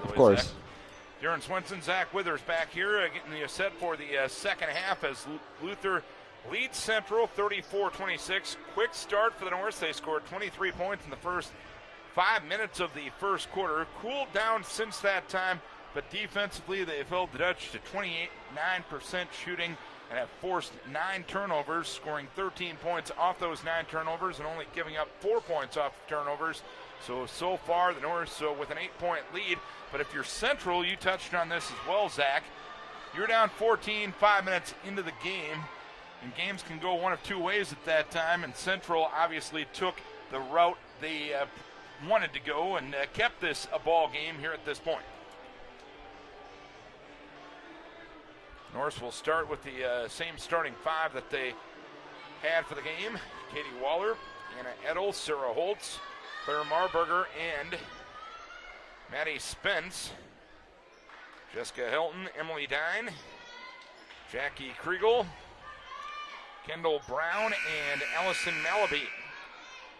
the way. Of course. Zach. Darin Svenson, Zach Withers back here getting the set for the second half as Luther leads Central 34-26. Quick start for the North. They scored 23 points in the first 5 minutes of the first quarter. Cooled down since that time, but defensively they've held the Dutch to 29% shooting and have forced 9 turnovers, scoring 13 points off those 9 turnovers and only giving up 4 points off turnovers. So far the North with an 8-point lead. But if you're Central, you touched on this as well, Zach. You're down 14, 5 minutes into the game, and games can go one of two ways at that time, and Central obviously took the route they wanted to go and kept this a ball game here at this point. Norse will start with the same starting 5 that they had for the game. Katie Waller, Anna Edel, Sarah Holtz, Claire Marburger, and Maddie Spence. Jessica Hilton, Emily Dine, Jackie Kriegel, Kendall Brown, and Allison Malaby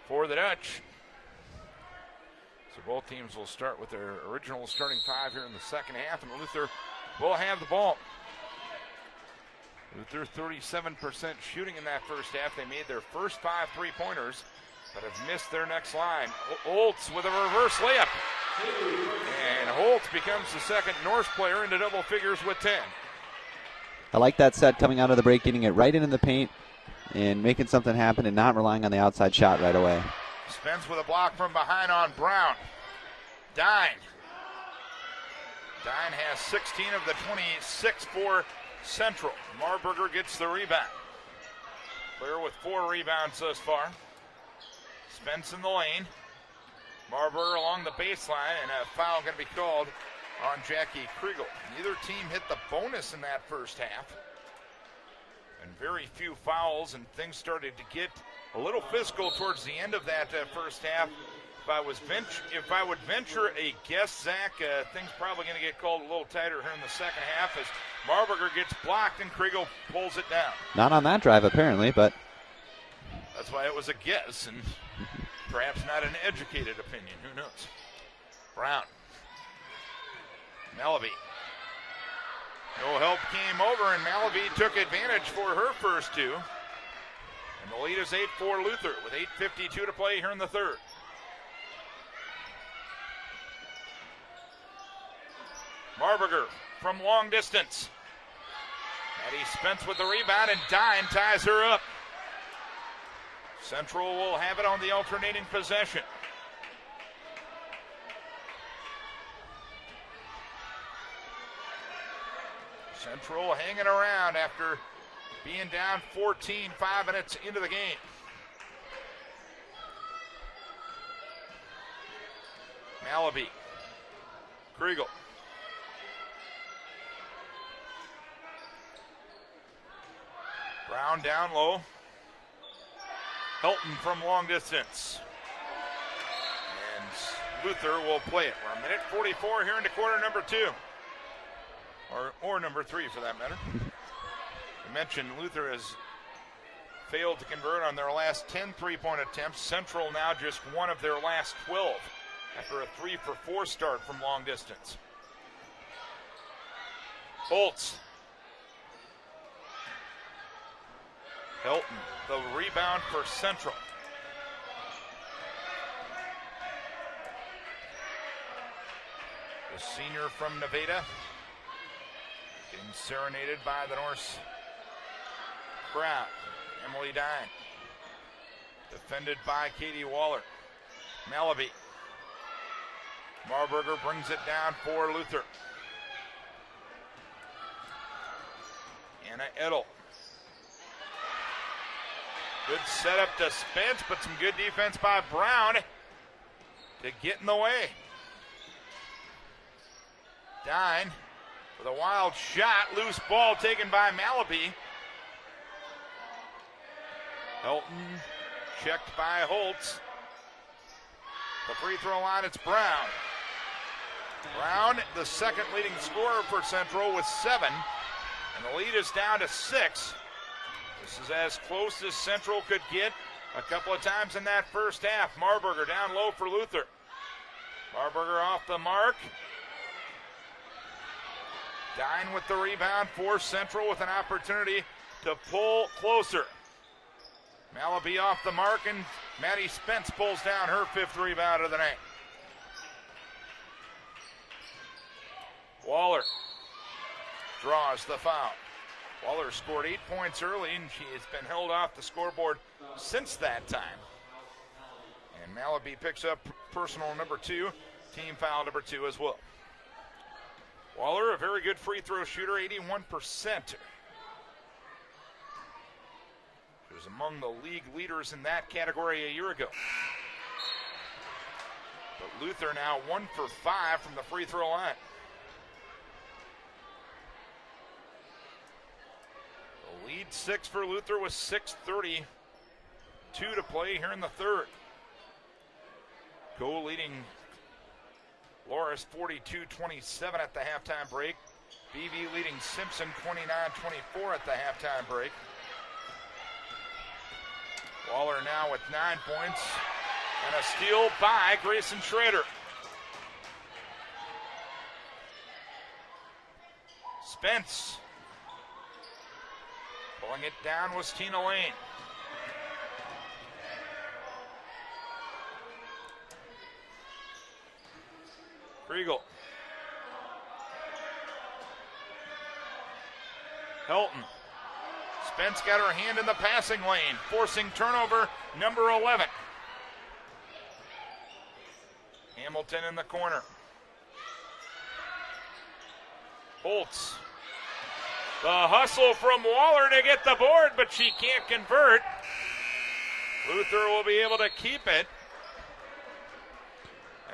for the Dutch. So both teams will start with their original starting 5 here in the second half, and Luther will have the ball. Luther 37% shooting in that first half. They made their first 5 3-pointers, but have missed their next line. Holtz with a reverse layup. And Holtz becomes the second Norse player into double figures with 10. I like that set coming out of the break, getting it right into the paint and making something happen and not relying on the outside shot right away. Spence with a block from behind on Brown. Dine has 16 of the 26 for Central. Marburger gets the rebound. Clear with 4 rebounds thus far. Spence in the lane. Marburger along the baseline, and a foul going to be called on Jackie Kriegel. Neither team hit the bonus in that first half. And very few fouls, and things started to get a little physical towards the end of that first half. If I would venture a guess, Zach, things probably going to get called a little tighter here in the second half as Marburger gets blocked and Kriegel pulls it down. Not on that drive, apparently, but that's why it was a guess, and perhaps not an educated opinion. Who knows? Brown. Malaby. No help came over, and Malaby took advantage for her first 2. And the lead is 8 for Luther with 8:52 to play here in the third. Marburger from long distance. Maddie Spence with the rebound, and Dine ties her up. Central will have it on the alternating possession. Central hanging around after being down 14, 5 minutes into the game. Malaby. Kriegel. Brown down low. Hilton from long distance. And Luther will play it. We're a minute 44 here into quarter number 2. Or number 3 for that matter. I mentioned Luther has failed to convert on their last 10 3-point attempts. Central now just one of their last 12 after a 3-for-4 start from long distance. Holtz. Hilton, the rebound for Central. The senior from Nevada getting serenaded by the Norse crowd. Emily Dine. Defended by Katie Waller. Malaby. Marburger brings it down for Luther. Anna Edel. Good setup to Spence, but some good defense by Brown to get in the way. Dine with a wild shot. Loose ball taken by Malaby. Hilton checked by Holtz. The free throw line, it's Brown. Brown, the second leading scorer for Central with 7. And the lead is down to 6. This is as close as Central could get a couple of times in that first half. Marburger down low for Luther. Marburger off the mark. Darin with the rebound for Central with an opportunity to pull closer. Malaby off the mark, and Maddie Spence pulls down her 5th rebound of the night. Waller draws the foul. Waller scored 8 points early, and she has been held off the scoreboard since that time. And Malaby picks up personal number 2, team foul number 2 as well. Waller, a very good free throw shooter, 81%. She was among the league leaders in that category a year ago. But Luther now 1 for 5 from the free throw line. The lead 6 for Luther with 6:32 to play here in the third. Goal leading Loris 42-27 at the halftime break. BV leading Simpson 29-24 at the halftime break. Waller now with 9 points and a steal by Grayson Schrader. Spence pulling it down was Tina Lane. Kriegel. Helton. Spence got her hand in the passing lane, forcing turnover number 11. Hamilton in the corner. Holtz. The hustle from Waller to get the board, but she can't convert. Luther will be able to keep it,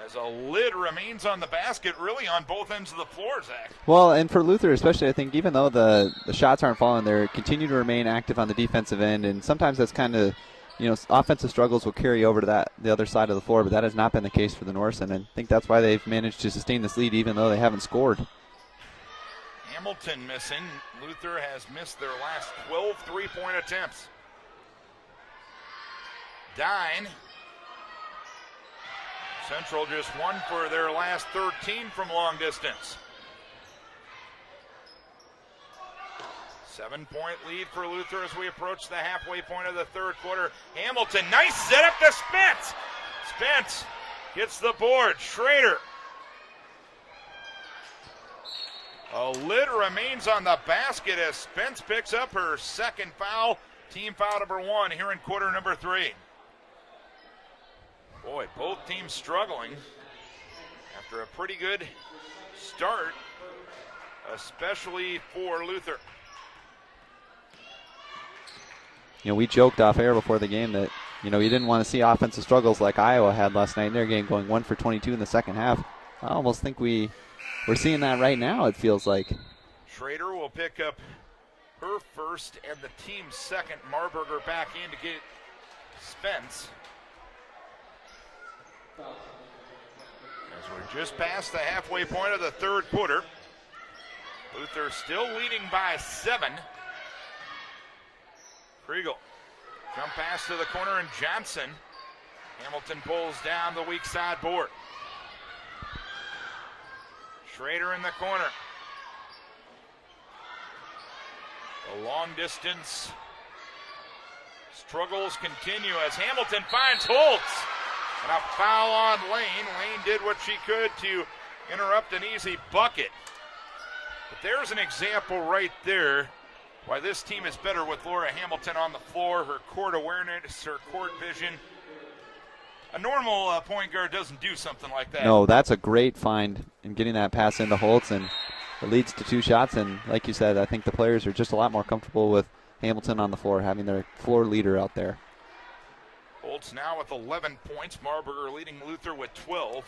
as a lid remains on the basket, really on both ends of the floor, Zach. Well, and for Luther especially, I think even though the shots aren't falling, they continue to remain active on the defensive end, and sometimes that's kind of, offensive struggles will carry over to the other side of the floor, but that has not been the case for the Norse, and I think that's why they've managed to sustain this lead even though they haven't scored. Hamilton missing. Luther has missed their last 12 three-point attempts. Dine. Central just 1 for their last 13 from long distance. 7-point lead for Luther as we approach the halfway point of the third quarter. Hamilton, nice setup to Spence. Spence gets the board. Schrader. A lid remains on the basket as Spence picks up her second foul. Team foul number 1 here in quarter number 3. Boy, both teams struggling after a pretty good start, especially for Luther. We joked off air before the game that, you didn't want to see offensive struggles like Iowa had last night in their game, going 1 for 22 in the second half. I almost think we're seeing that right now, it feels like. Schrader will pick up her first and the team's second. Marburger back in to get Spence. As we're just past the halfway point of the third quarter. Luther still leading by 7. Kriegel. Jump pass to the corner and Johnson. Hamilton pulls down the weak side board. Schrader in the corner. The long distance struggles continue as Hamilton finds Holtz. And a foul on Lane. Lane did what she could to interrupt an easy bucket. But there's an example right there why this team is better with Laura Hamilton on the floor. Her court awareness, her court vision. A normal point guard doesn't do something like that. No, that's a great find in getting that pass into Holtz, and it leads to 2 shots. And like you said, I think the players are just a lot more comfortable with Hamilton on the floor, having their floor leader out there. Holtz now with 11 points. Marburger leading Luther with 12.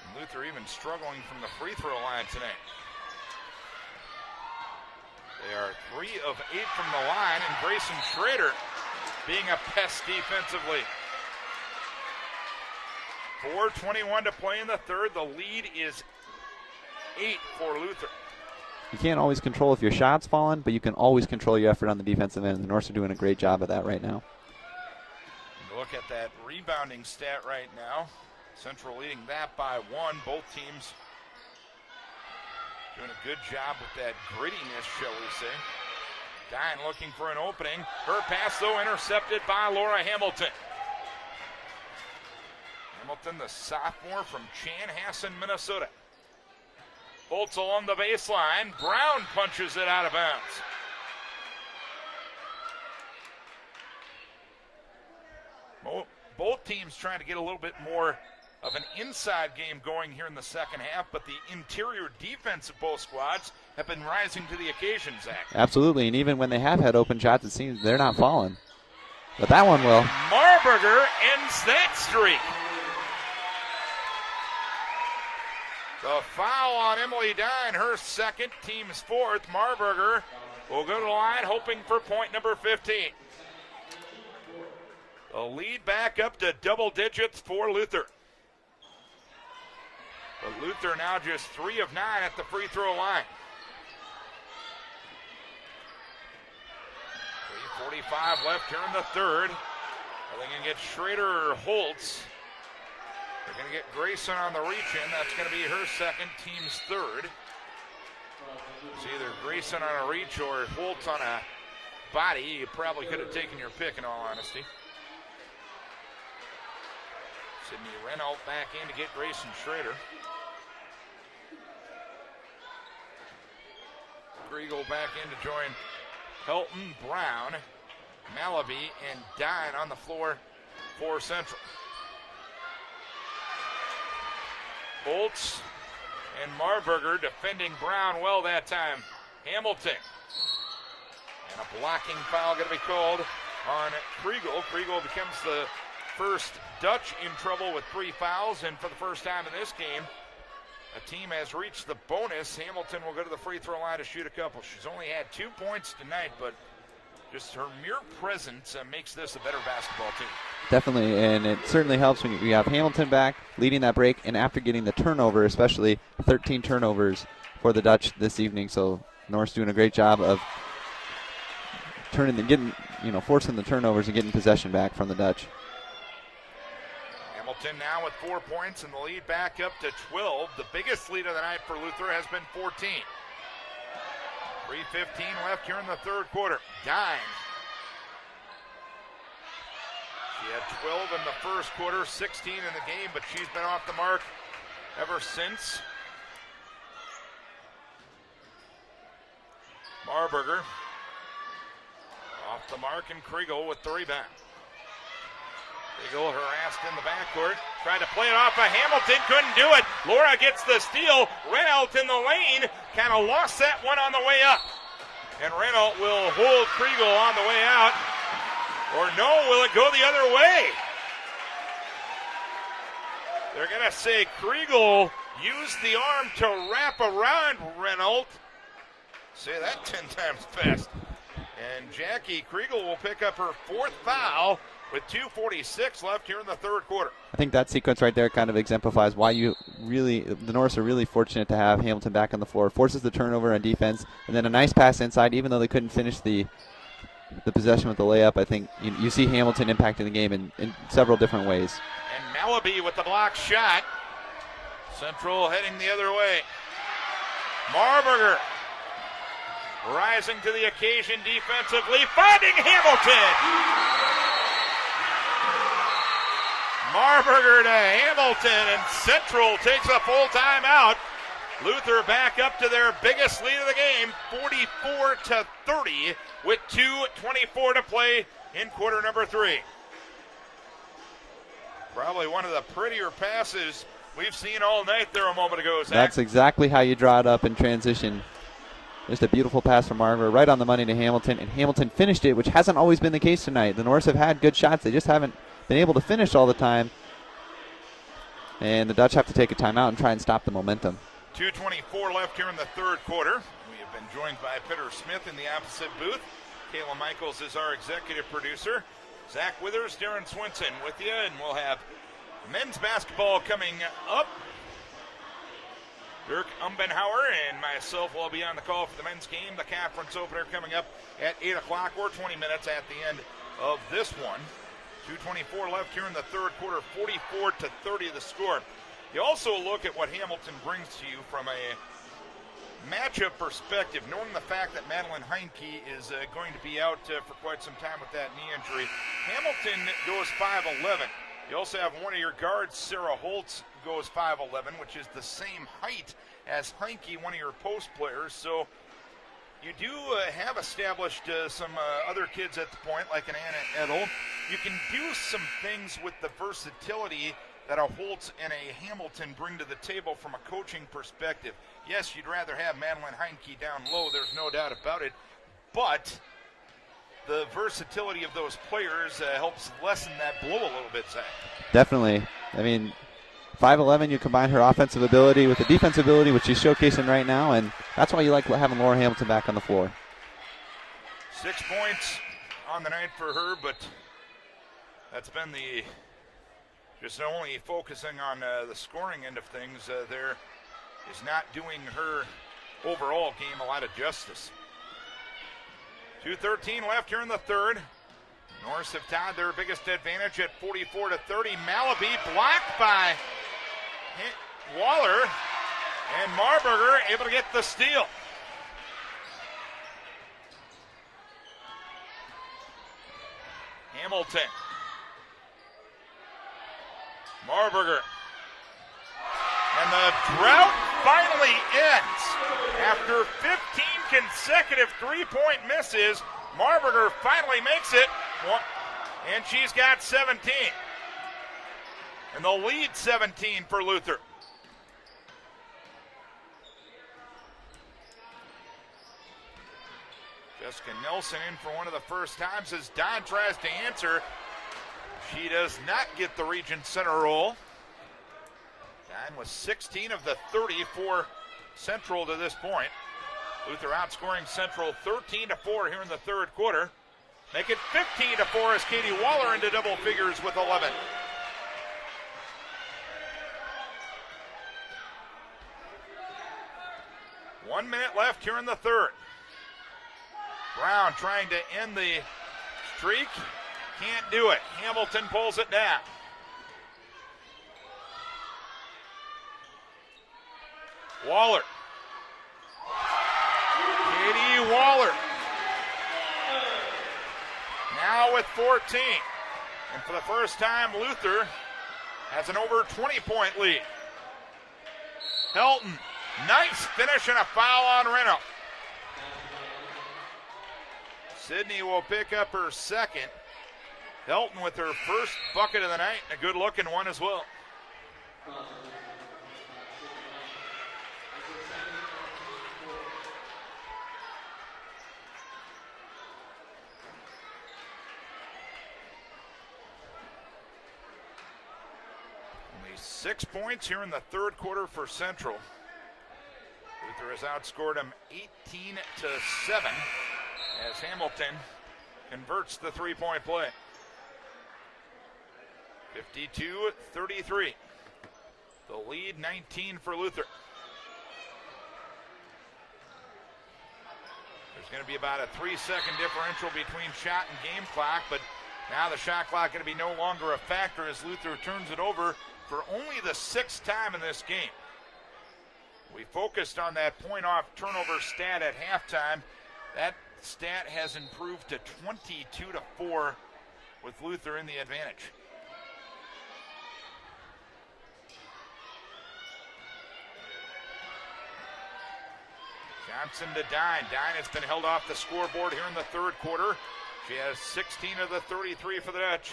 And Luther even struggling from the free throw line tonight. They are 3 of 8 from the line, and Grayson Schrader being a pest defensively. 4:21 to play in the third. The lead is 8 for Luther. You can't always control if your shot's falling, but you can always control your effort on the defensive end. The Norse are doing a great job of that right now. Look at that rebounding stat right now. Central leading that by 1. Both teams doing a good job with that grittiness, shall we say. Darin looking for an opening. Her pass, though, intercepted by Laura Hamilton. Hamilton, the sophomore from Chanhassen, Minnesota. Holtz along the baseline. Brown punches it out of bounds. Both teams trying to get a little bit more of an inside game going here in the second half, but the interior defense of both squads have been rising to the occasion, Zach. Absolutely, and even when they have had open shots, it seems they're not falling. But that one will. Marburger ends that streak. The foul on Emily Darin, her second, team's fourth. Marburger will go to the line hoping for point number 15. The lead back up to double digits for Luther. But Luther now just 3 of 9 at the free throw line. 3:45 left here in the third. Are they going to get Schrader or Holtz? They're going to get Grayson on the reach-in. That's going to be her second, team's third. It's either Grayson on a reach or Holtz on a body. You probably could have taken your pick, in all honesty. Sydney Renault back in to get Grayson Schrader. Kriegel back in to join Helton, Brown, Malaby, and Darin on the floor for Central. Holtz and Marburger defending Brown well that time. Hamilton. And a blocking foul going to be called on Kriegel. Kriegel becomes the first Dutch in trouble with 3 fouls, and for the first time in this game, a team has reached the bonus. Hamilton will go to the free throw line to shoot a couple. She's only had 2 points tonight, but just her mere presence makes this a better basketball team. Definitely, and it certainly helps when you have Hamilton back, leading that break, and after getting the turnover, especially 13 turnovers for the Dutch this evening. So North's doing a great job of forcing the turnovers and getting possession back from the Dutch. Hamilton now with 4 points and the lead back up to 12. The biggest lead of the night for Luther has been 14. 3:15 left here in the third quarter. Darin. She had 12 in the first quarter, 16 in the game, but she's been off the mark ever since. Marburger off the mark, and Kriegel with the rebound. Kriegel harassed in the backcourt, tried to play it off of Hamilton, couldn't do it. Laura gets the steal. Renault in the lane, kind of lost that one on the way up. And Renault will hold Kriegel on the way out. Or no, will it go the other way? They're going to say Kriegel used the arm to wrap around Renault. Say that 10 times fast. And Jackie Kriegel will pick up her 4th foul with 2:46 left here in the third quarter. I think that sequence right there kind of exemplifies why the Norths are really fortunate to have Hamilton back on the floor. Forces the turnover on defense, and then a nice pass inside, even though they couldn't finish the possession with the layup. I think you see Hamilton impacting the game in several different ways. And Malaby with the block shot. Central heading the other way. Marburger rising to the occasion defensively, finding Hamilton. Marburger to Hamilton, and Central takes a full timeout. Luther back up to their biggest lead of the game, 44-30, with 2:24 to play in quarter number 3. Probably one of the prettier passes we've seen all night there a moment ago, Zach. That's exactly how you draw it up in transition. Just a beautiful pass from Marburger, right on the money to Hamilton, and Hamilton finished it, which hasn't always been the case tonight. The Norths have had good shots. They just haven't been able to finish all the time. And the Dutch have to take a timeout and try and stop the momentum. 2:24 left here in the third quarter. We have been joined by Peter Smith in the opposite booth. Kayla Michaels is our executive producer. Zach Withers, Darin Swenson with you, and we'll have men's basketball coming up. Dirk Umbenhauer and myself will be on the call for the men's game. The conference opener coming up at 8 o'clock or 20 minutes at the end of this one. 2:24 left here in the third quarter, 44-30 the score. You also look at what Hamilton brings to you from a matchup perspective, knowing the fact that Madeline Heinke is going to be out for quite some time with that knee injury. Hamilton goes 5'11". You also have one of your guards, Sarah Holtz, goes 5'11", which is the same height as Heinke, one of your post players. So you do have established some other kids at the point, like an Anna Edel. You can do some things with the versatility that a Holtz and a Hamilton bring to the table from a coaching perspective. Yes, you'd rather have Madeline Heinke down low, there's no doubt about it, but the versatility of those players helps lessen that blow a little bit, Zach. Definitely. I mean, 5'11", you combine her offensive ability with the defensive ability, which she's showcasing right now, and that's why you like having Laura Hamilton back on the floor. 6 points on the night for her, but that's been the just only focusing on the scoring end of things. There is not doing her overall game a lot of justice. 2:13 left here in the third. Norse have tied their biggest advantage at 44-30. Malaby blocked by Waller, and Marburger able to get the steal. Hamilton. Marburger. And the drought finally ends. After 15 consecutive three-point misses, Marburger finally makes it, and she's got 17. And the lead 17 for Luther. Jessica Nelson in for one of the first times as Don tries to answer. She does not get the region center role. Don was 16 of the 30 for Central to this point. Luther outscoring Central 13-4 here in the third quarter. Make it 15-4 as Katie Waller into double figures with 11. One minute left here in the third. Brown trying to end the streak. Can't do it. Hamilton pulls it down. Waller. Katie Waller. Now with 14. And for the first time, Luther has an over 20-point lead. Helton. Nice finish and a foul on Reno. Sydney will pick up her second. Helton with her first bucket of the night, and a good-looking one as well. Only 6 points here in the third quarter for Central. Luther has outscored them 18-7 as Hamilton converts the three-point play. 52-33. The lead 19 for Luther. There's going to be about a 3-second differential between shot and game clock, but now the shot clock going to be no longer a factor as Luther turns it over for only the 6th time in this game. We focused on that point off turnover stat at halftime. That stat has improved to 22-4 with Luther in the advantage. Johnson to Dine. Dine has been held off the scoreboard here in the third quarter. She has 16 of the 33 for the Dutch.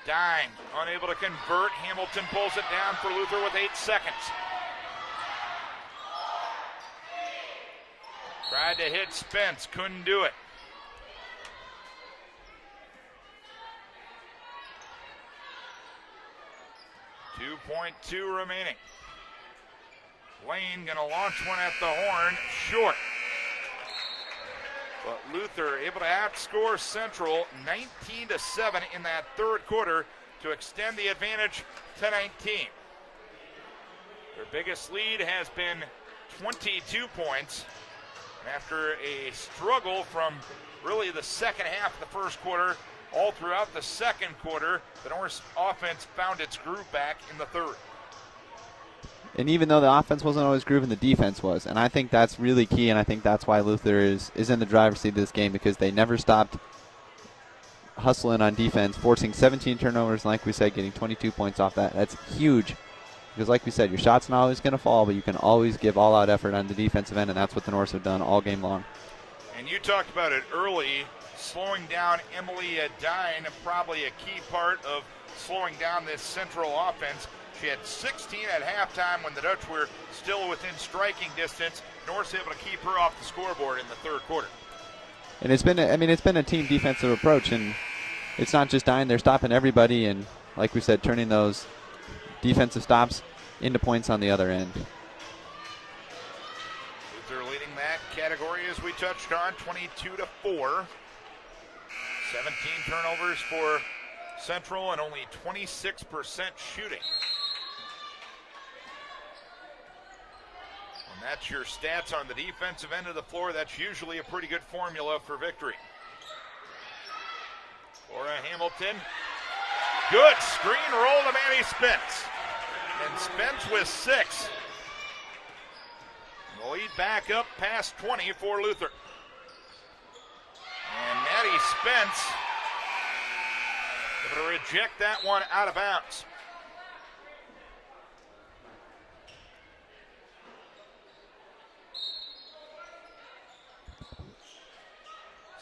Dine, unable to convert. Hamilton pulls it down for Luther with 8 seconds. Tried to hit Spence, couldn't do it. .2 remaining. Lane gonna launch one at the horn, short. But Luther able to outscore Central 19-7 in that third quarter to extend the advantage to 19. Their biggest lead has been 22 points. And after a struggle from really the second half of the first quarter, all throughout the second quarter, the Norse offense found its groove back in the third. And even though the offense wasn't always grooving, the defense was. And I think that's really key, and I think that's why Luther is in the driver's seat of this game, because they never stopped hustling on defense, forcing 17 turnovers, and like we said, getting 22 points off that. That's huge. Because like we said, your shot's not always going to fall, but you can always give all-out effort on the defensive end, and that's what the Norse have done all game long. And you talked about it early, slowing down Emily Darin, probably a key part of slowing down this Central offense. She had 16 at halftime when the Dutch were still within striking distance. Norse able to keep her off the scoreboard in the third quarter. And it's been a team defensive approach, and it's not just Darin. They're stopping everybody, and like we said, turning those defensive stops into points on the other end. Luther leading that category as we touched on, 22-4. 17 turnovers for Central and only 26% shooting. And that's your stats on the defensive end of the floor. That's usually a pretty good formula for victory. Laura Hamilton. Good screen roll to Maddie Spence. And Spence with 6. The lead back up past 20 for Luther. And Maddie Spence able to reject that one out of bounds.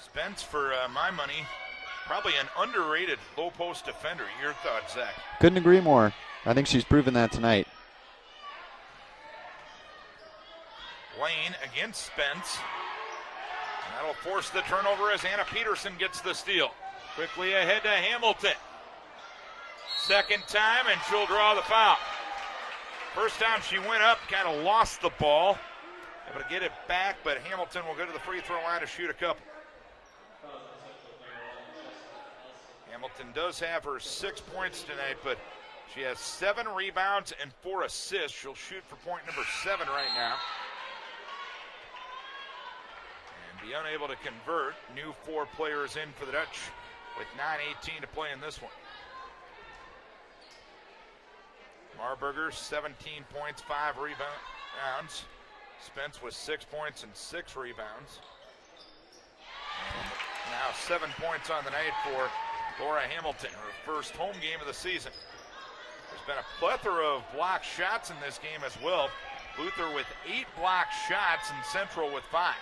Spence, for my money, probably an underrated low post defender. Your thoughts, Zach? Couldn't agree more. I think she's proven that tonight. Lane against Spence. And that'll force the turnover as Anna Peterson gets the steal. Quickly ahead to Hamilton. Second time, and she'll draw the foul. First time she went up, kind of lost the ball. Able to get it back, but Hamilton will go to the free throw line to shoot a couple. Hamilton does have her 6 points tonight, but she has 7 rebounds and 4 assists. She'll shoot for point number 7 right now. And be unable to convert. New 4 players in for the Dutch with 9:18 to play in this one. Marburger, 17 points, 5 rebounds. Spence with 6 points and 6 rebounds. And now 7 points on the night for Laura Hamilton, her first home game of the season. There's been a plethora of block shots in this game as well. Luther with 8 block shots and Central with 5.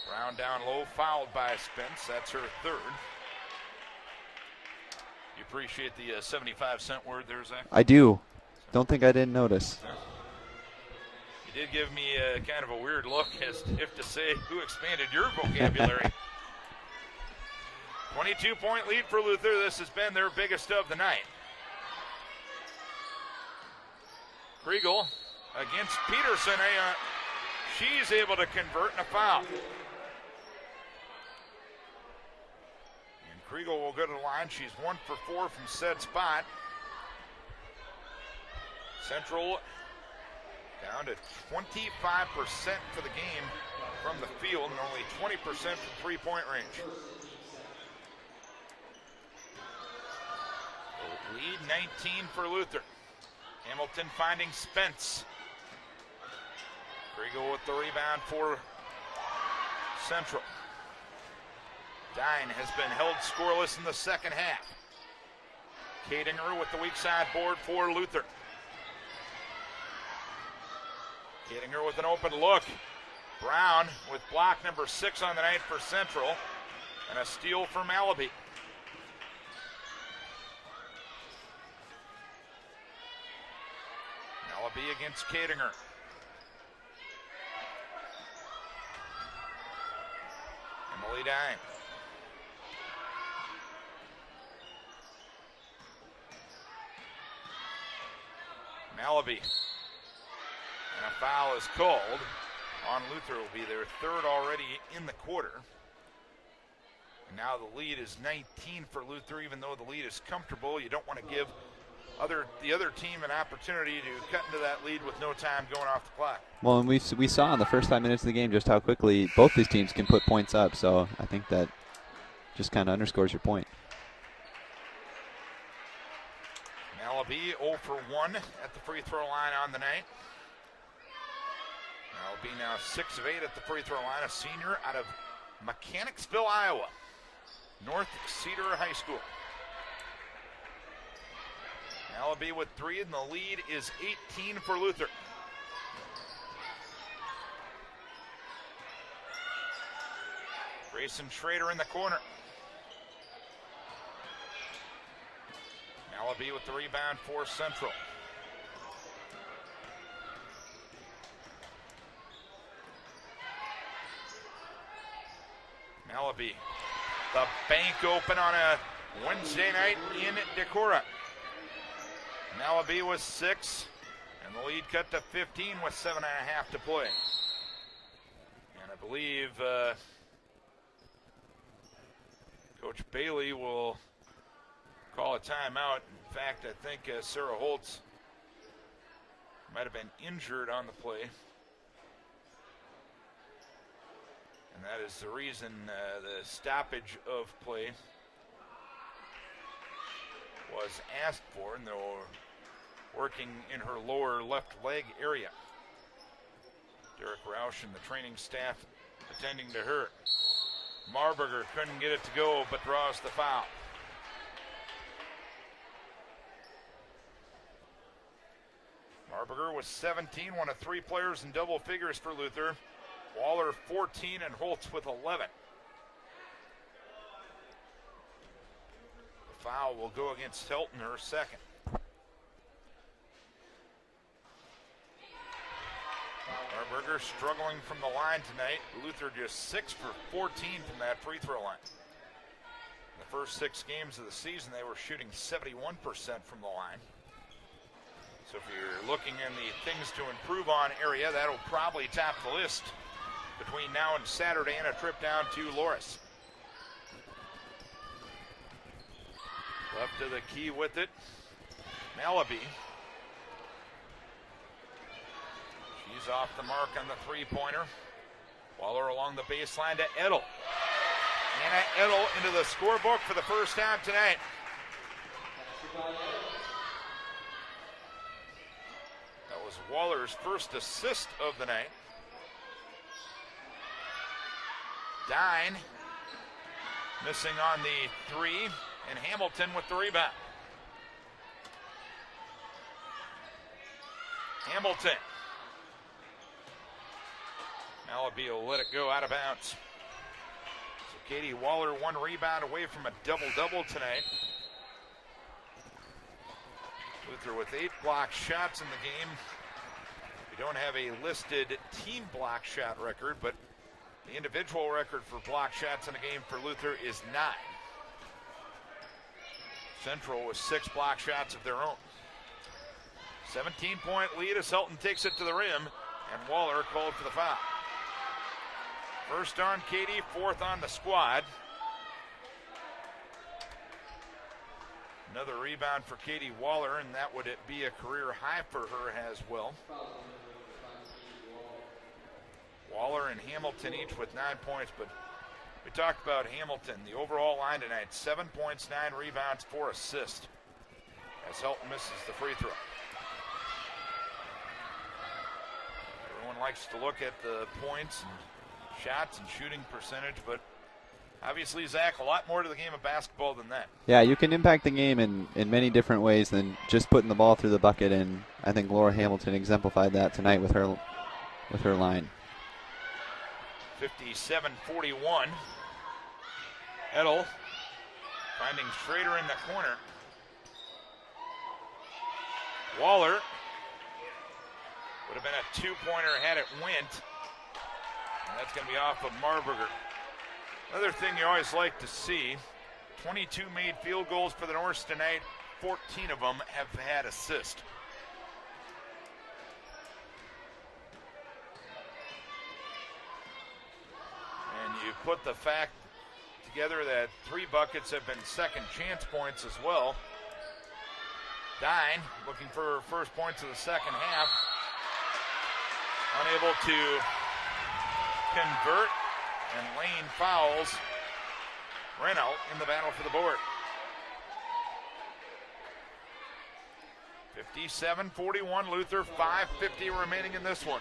Brown down low, fouled by Spence. That's her third. You appreciate the 75-cent word there, Zach? I do. Don't think I didn't notice. You did give me a kind of a weird look as if to say who expanded your vocabulary. 22-point lead for Luther. This has been their biggest of the night. Kriegel against Peterson. She's able to convert in a foul. And Kriegel will go to the line. She's 1 for 4 from said spot. Central down to 25% for the game from the field and only 20% from three-point range. Lead 19 for Luther. Hamilton finding Spence. Kriegel with the rebound for Central. Darin has been held scoreless in the second half. Kadinger with the weak side board for Luther. Kadinger with an open look. Brown with block number 6 on the night for Central. And a steal for Malaby. Malaby against Kadinger. Emily Darin. Malaby. And a foul is called on Luther. Will be their third already in the quarter. And now the lead is 19 for Luther. Even though the lead is comfortable, you don't want to give the other team an opportunity to cut into that lead with no time going off the clock. Well, and we saw in the first 5 minutes of the game just how quickly both these teams can put points up. So I think that just kind of underscores your point. Malaby 0 for 1 at the free throw line on the night. Malaby now 6 of 8 at the free throw line, a senior out of Mechanicsville, Iowa, North Cedar High School. Malaby with 3, and the lead is 18 for Luther. Grayson Schrader in the corner. Malaby with the rebound for Central. Malaby, the bank open on a Wednesday night in Decorah. Malaby was 6, and the lead cut to 15 with 7.5 to play. And I believe Coach Bailey will call a timeout. In fact, I think Sarah Holtz might have been injured on the play. And that is the reason the stoppage of play was asked for, and they were working in her lower left leg area. Derek Roush and the training staff attending to her. Marburger couldn't get it to go, but draws the foul. Marburger was 17, one of 3 players in double figures for Luther. Waller 14 and Holtz with 11. The foul will go against Hilton, her second. Marburger struggling from the line tonight. Luther just 6 for 14 from that free throw line. In the first 6 games of the season, they were shooting 71% from the line. So if you're looking in the things to improve on area, that'll probably top the list between now and Saturday and a trip down to Loris. Left to the key with it, Malaby. She's off the mark on the three-pointer. Waller along the baseline to Edel. Anna Edel into the scorebook for the first time tonight. That was Waller's first assist of the night. Dine missing on the 3, and Hamilton with the rebound. Hamilton. Malaby will let it go out of bounds. So Katie Waller 1 rebound away from a double-double tonight. Luther with 8 block shots in the game. We don't have a listed team block shot record, but the individual record for block shots in a game for Luther is 9. Central with 6 block shots of their own. 17-point lead as Helton takes it to the rim, and Waller called for the foul. First on Katie, 4th on the squad. Another rebound for Katie Waller, and that would be a career high for her as well. Waller and Hamilton each with 9 points, but we talked about Hamilton. The overall line tonight, 7 points, 9 rebounds, 4 assists, as Helton misses the free throw. Everyone likes to look at the points and shots and shooting percentage, but obviously, Zach, a lot more to the game of basketball than that. Yeah, you can impact the game in many different ways than just putting the ball through the bucket, and I think Laura Hamilton exemplified that tonight with her line. 57-41. Edel finding Schrader in the corner. Waller would have been a 2-pointer had it went. And that's going to be off of Marburger. Another thing you always like to see, 22 made field goals for the Norse tonight. 14 of them have had assists. And you put the fact together that 3 buckets have been second chance points as well. Darin looking for her first points of the second half. Unable to convert, and Lane fouls Renault in the battle for the board. 57-41 Luther, 5:50 remaining in this one.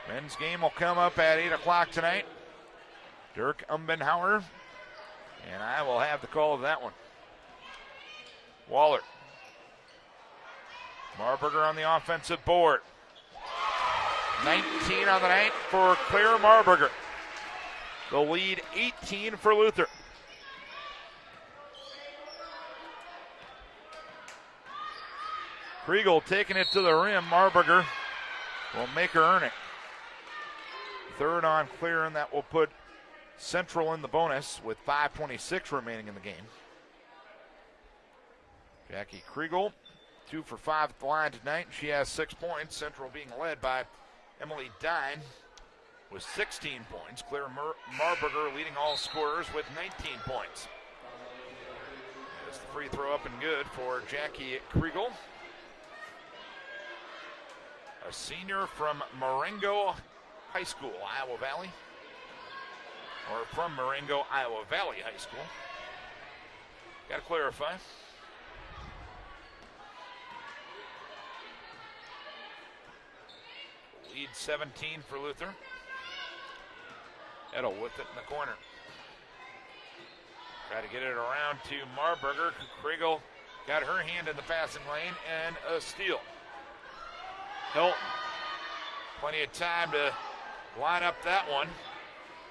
Men's game will come up at 8 o'clock tonight. Dirk Umbenhauer, and I will have the call of that one. Waller. Marburger on the offensive board. 19 on the night for Claire Marburger. The lead 18 for Luther. Kriegel taking it to the rim. Marburger will make her earn it. Third on Claire, and that will put Central in the bonus with 5:26 remaining in the game. Jackie Kriegel, 2 for 5 at the line tonight. She has 6 points. Central being led by Emily Dine with 16 points. Claire Marburger leading all scorers with 19 points. There's the free throw up and good for Jackie Kriegel, a senior from Marengo High School, Iowa Valley. Or from Marengo, Iowa Valley High School. Got to clarify. Lead 17 for Luther. Edel with it in the corner. Try to get it around to Marburger. Kriegel got her hand in the passing lane, and a steal. Hilton, plenty of time to line up that one.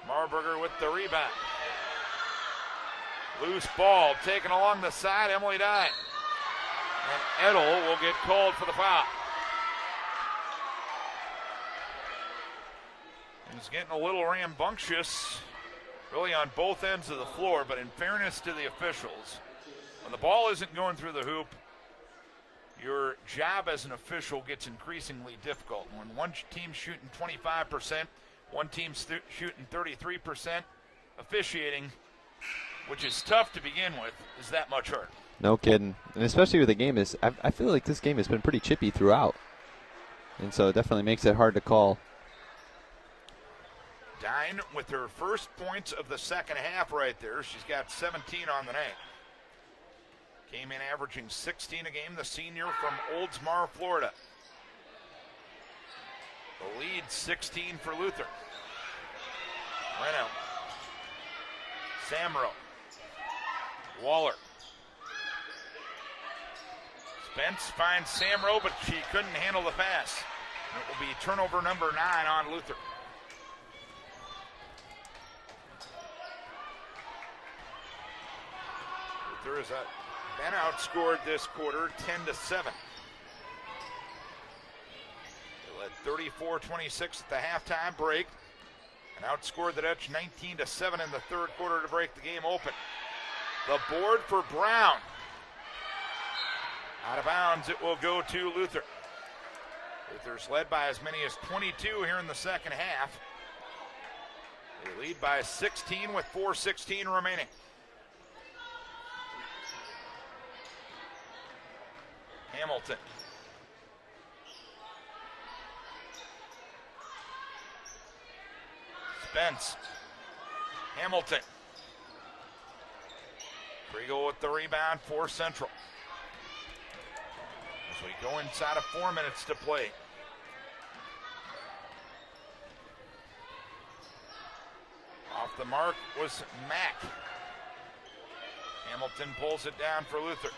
Marburger with the rebound. Loose ball taken along the side, Emily Dine. And Edel will get called for the foul. He's getting a little rambunctious, really on both ends of the floor, but in fairness to the officials, when the ball isn't going through the hoop, your job as an official gets increasingly difficult. When one team's shooting 25%, one team's shooting 33%, officiating, which is tough to begin with, is that much harder. No kidding. And especially with the game is, I feel like this game has been pretty chippy throughout. And so it definitely makes it hard to call. Dine with her first points of the second half right there. She's got 17 on the night. Came in averaging 16 a game, the senior from Oldsmar, Florida. The lead 16 for Luther. Renault. Samro. Waller. Spence finds Samro, but she couldn't handle the pass. It will be turnover number 9 on Luther. Luther has been outscored this quarter 10-7. They led 34-26 at the halftime break and outscored the Dutch 19-7 in the third quarter to break the game open. The board for Brown. Out of bounds, it will go to Luther. Luther's led by as many as 22 here in the second half. They lead by 16 with 4:16 remaining. Hamilton. Spence. Hamilton. Kriegel with the rebound for Central. As we go inside of 4 minutes to play. Off the mark was Mack. Hamilton pulls it down for Luther.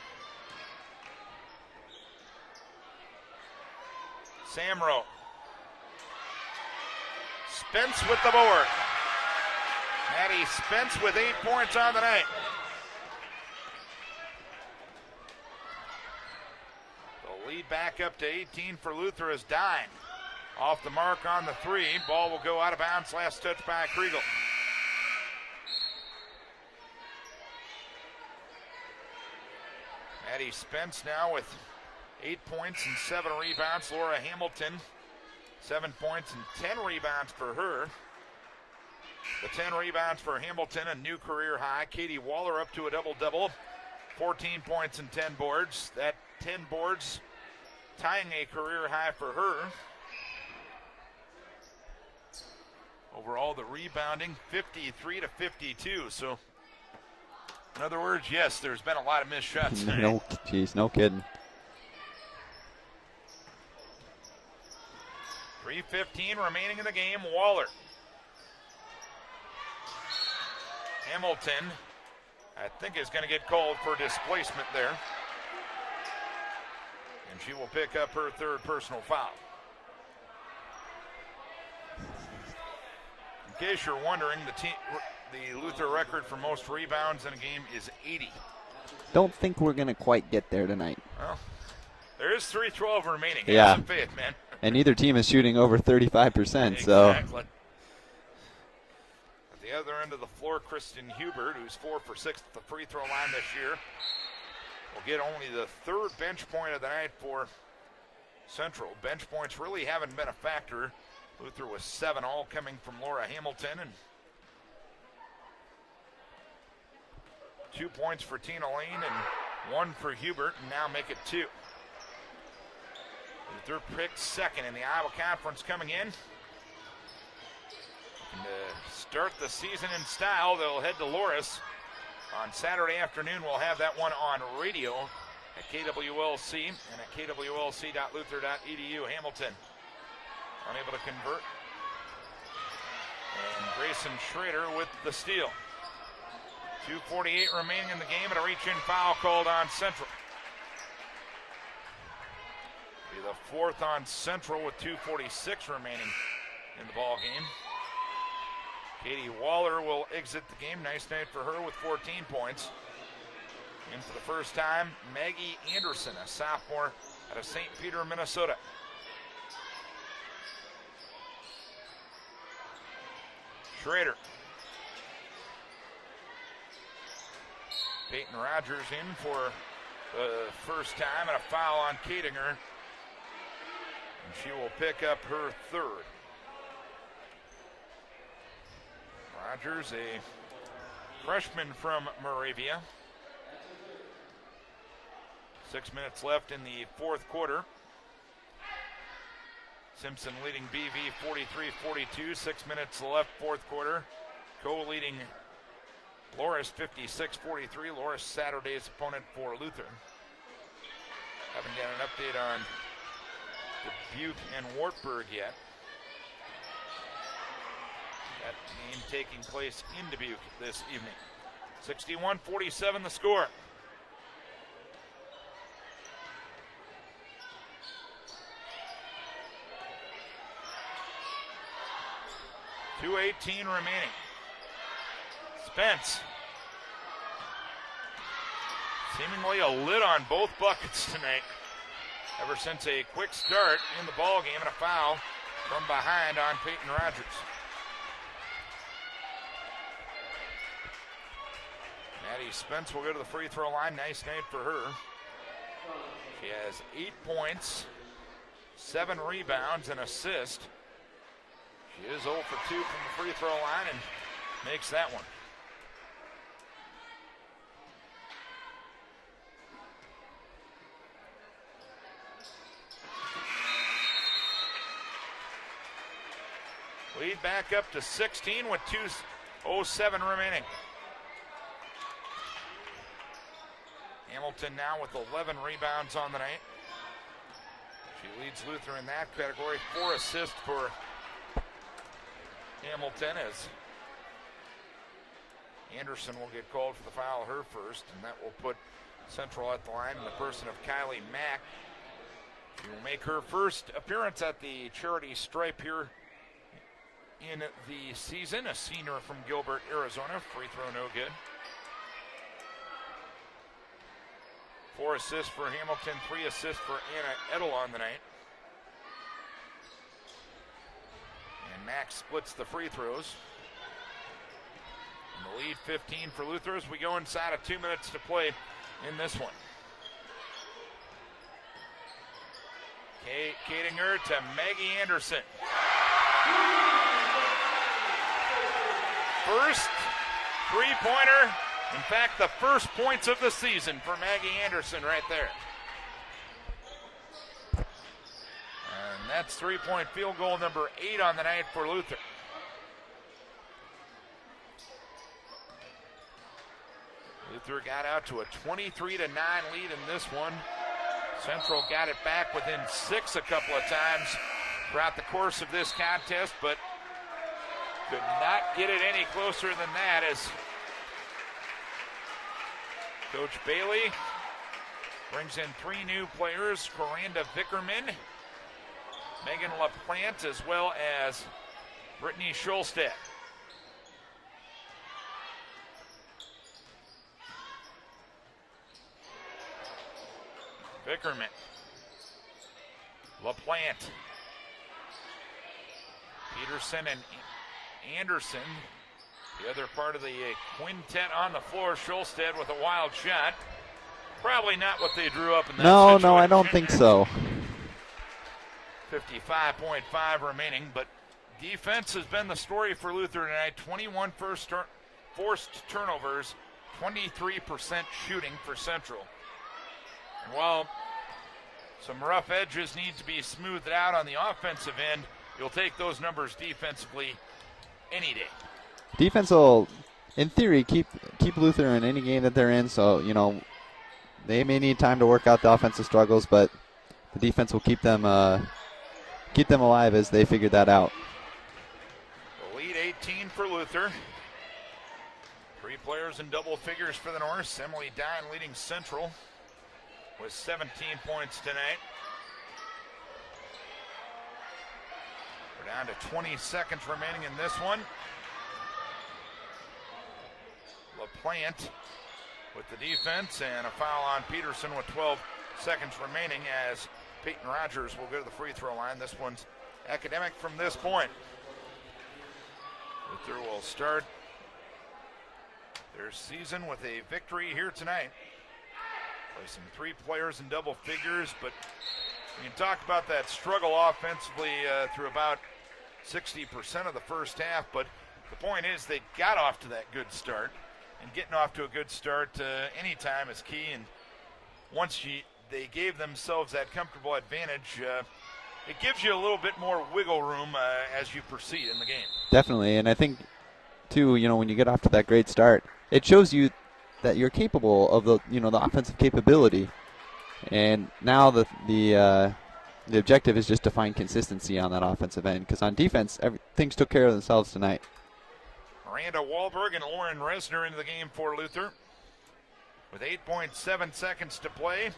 Samro. Spence with the board. Maddie Spence with 8 points on the night. The lead back up to 18 for Luther as Dine. Off the mark on the 3. Ball will go out of bounds. Last touch by Kriegel. Maddie Spence now with 8 points and 7 rebounds. Laura Hamilton, 7 points and 10 rebounds for her. The 10 rebounds for Hamilton, a new career high. Katie Waller up to a double-double, 14 points and 10 boards. That 10 boards, tying a career high for her. Overall, the rebounding 53 to 52. So, in other words, yes, there's been a lot of missed shots tonight. No, geez, no kidding. 3:15 remaining in the game. Waller. Hamilton, I think, is going to get called for displacement there. And she will pick up her third personal foul. In case you're wondering, the Luther record for most rebounds in a game is 80. Don't think we're going to quite get there tonight. Well, there is 3:12 remaining. Yeah. Have some faith, man. And neither team is shooting over 35%. Exactly. So. At the other end of the floor, Kristen Hubert, who's 4 for 6 at the free throw line this year, will get only the third bench point of the night for Central. Bench points really haven't been a factor. Luther with 7, all coming from Laura Hamilton, and 2 points for Tina Lane and 1 for Hubert, and now make it 2. Luther picked second in the Iowa Conference coming in. And to start the season in style, they'll head to Loris on Saturday afternoon. We'll have that one on radio at KWLC and at kwlc.luther.edu. Hamilton unable to convert. And Grayson Schrader with the steal. 2:48 remaining in the game, and a reach-in foul called on Central. Be the 4th on Central with 2:46 remaining in the ball game. Katie Waller will exit the game. Nice night for her with 14 points. In for the first time, Maggie Anderson, a sophomore out of St. Peter, Minnesota. Schrader. Peyton Rogers in for the first time, and a foul on Katinger. And she will pick up her third. Rogers, a freshman from Moravia. 6 minutes left in the fourth quarter. Simpson leading BV 43-42. 6 minutes left, fourth quarter. Co-leading Loris 56-43. Loris Saturday's opponent for Luther. Haven't got an update on Dubuque and Wartburg yet. That game taking place in Dubuque this evening. 61-47 the score. .218 remaining. Spence. Seemingly a lid on both buckets tonight. Ever since a quick start in the ball game and a foul from behind on Peyton Rogers. Maddie Spence will go to the free throw line. Nice night for her. She has 8 points, 7 rebounds, and assist. She is 0 for 2 from the free throw line and makes that one. Lead back up to 16 with 2:07 remaining. Hamilton now with 11 rebounds on the night. She leads Luther in that category. 4 assists for Hamilton as Anderson will get called for the foul, her first, and that will put Central at the line in the person of Kylie Mack. She will make her first appearance at the charity stripe here in the season. A senior from Gilbert, Arizona. Free throw no good. 4 assists for Hamilton, 3 assists for Anna Edel on the night. And Max splits the free throws. And the lead 15 for Luther as we go inside of 2 minutes to play in this one. Katinger to Maggie Anderson. First three-pointer. In fact, the first points of the season for Maggie Anderson right there. And that's 3-point field goal number 8 on the night for Luther. Luther got out to a 23-9 lead in this one. Central got it back within 6 a couple of times throughout the course of this contest, but could not get it any closer than that as Coach Bailey brings in 3 new players, Coranda Vickerman, Megan LaPlante, as well as Brittany Schulstead. Vickerman, LaPlante, Peterson and Anderson, the other part of the quintet on the floor. Schulstead with a wild shot. Probably not what they drew up in that situation. No, I don't think so. 55.5 remaining, but defense has been the story for Luther tonight. 21 forced turnovers, 23% shooting for Central. And while some rough edges need to be smoothed out on the offensive end, you'll take those numbers defensively any day. Defense will, in theory, keep Luther in any game that they're in. So, they may need time to work out the offensive struggles, but the defense will keep them alive as they figure that out. The lead 18 for Luther. 3 players in double figures for the Norse. Emily Dine leading Central with 17 points tonight. We're down to 20 seconds remaining in this one. LaPlante with the defense and a foul on Peterson with 12 seconds remaining as Peyton Rogers will go to the free throw line. This one's academic from this point. Luther will start their season with a victory here tonight. Placing 3 players in double figures, but we can talk about that struggle offensively through about 60% of the first half, but the point is they got off to that good start, and getting off to a good start anytime is key, and once they gave themselves that comfortable advantage, it gives you a little bit more wiggle room as you proceed in the game. Definitely, and I think, too, when you get off to that great start, it shows you that you're capable of the offensive capability, and now the objective is just to find consistency on that offensive end, because on defense, things took care of themselves tonight. Miranda Wahlberg and Lauren Resner into the game for Luther with 8.7 seconds to play,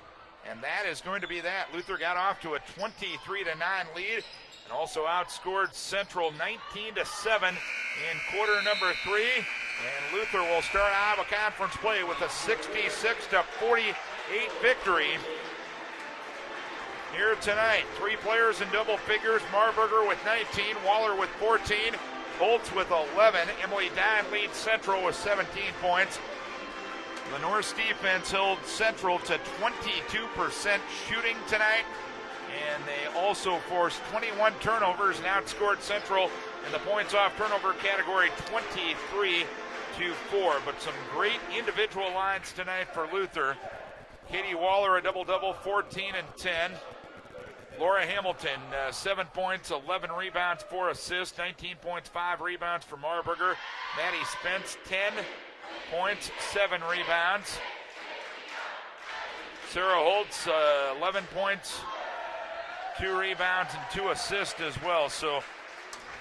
and that is going to be that. Luther got off to a 23-9 lead and also outscored Central 19-7 in quarter number 3. And Luther will start Iowa Conference play with a 66-48 victory here tonight. 3 players in double figures. Marburger with 19, Waller with 14, Holtz with 11. Emily Dine leads Central with 17 points. The Norse defense held Central to 22% shooting tonight, and they also forced 21 turnovers and outscored Central in the points off turnover category 23-4. But some great individual lines tonight for Luther. Katie Waller a double-double, 14 and 10. Laura Hamilton, 7 points, 11 rebounds, 4 assists, 19 points, 5 rebounds for Marburger. Maddie Spence, 10 points, 7 rebounds. Sarah Holtz, 11 points, 2 rebounds, and 2 assists as well. So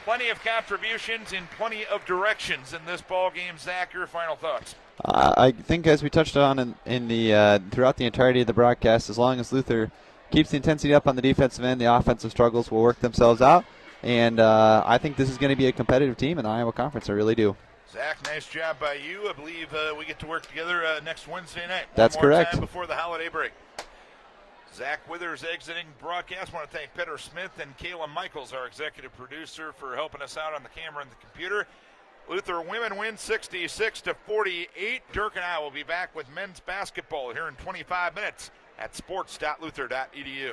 plenty of contributions in plenty of directions in this ball game. Zach, your final thoughts? I think, as we touched on in the throughout the entirety of the broadcast, as long as Luther keeps the intensity up on the defensive end, the offensive struggles will work themselves out. And I think this is going to be a competitive team in the Iowa Conference. I really do. Zach, nice job by you. I believe we get to work together next Wednesday night. That's correct. Time before the holiday break. Zach Withers exiting broadcast. I want to thank Peter Smith and Kayla Michaels, our executive producer, for helping us out on the camera and the computer. Luther women win 66-48. Dirk and I will be back with men's basketball here in 25 minutes at sports.luther.edu.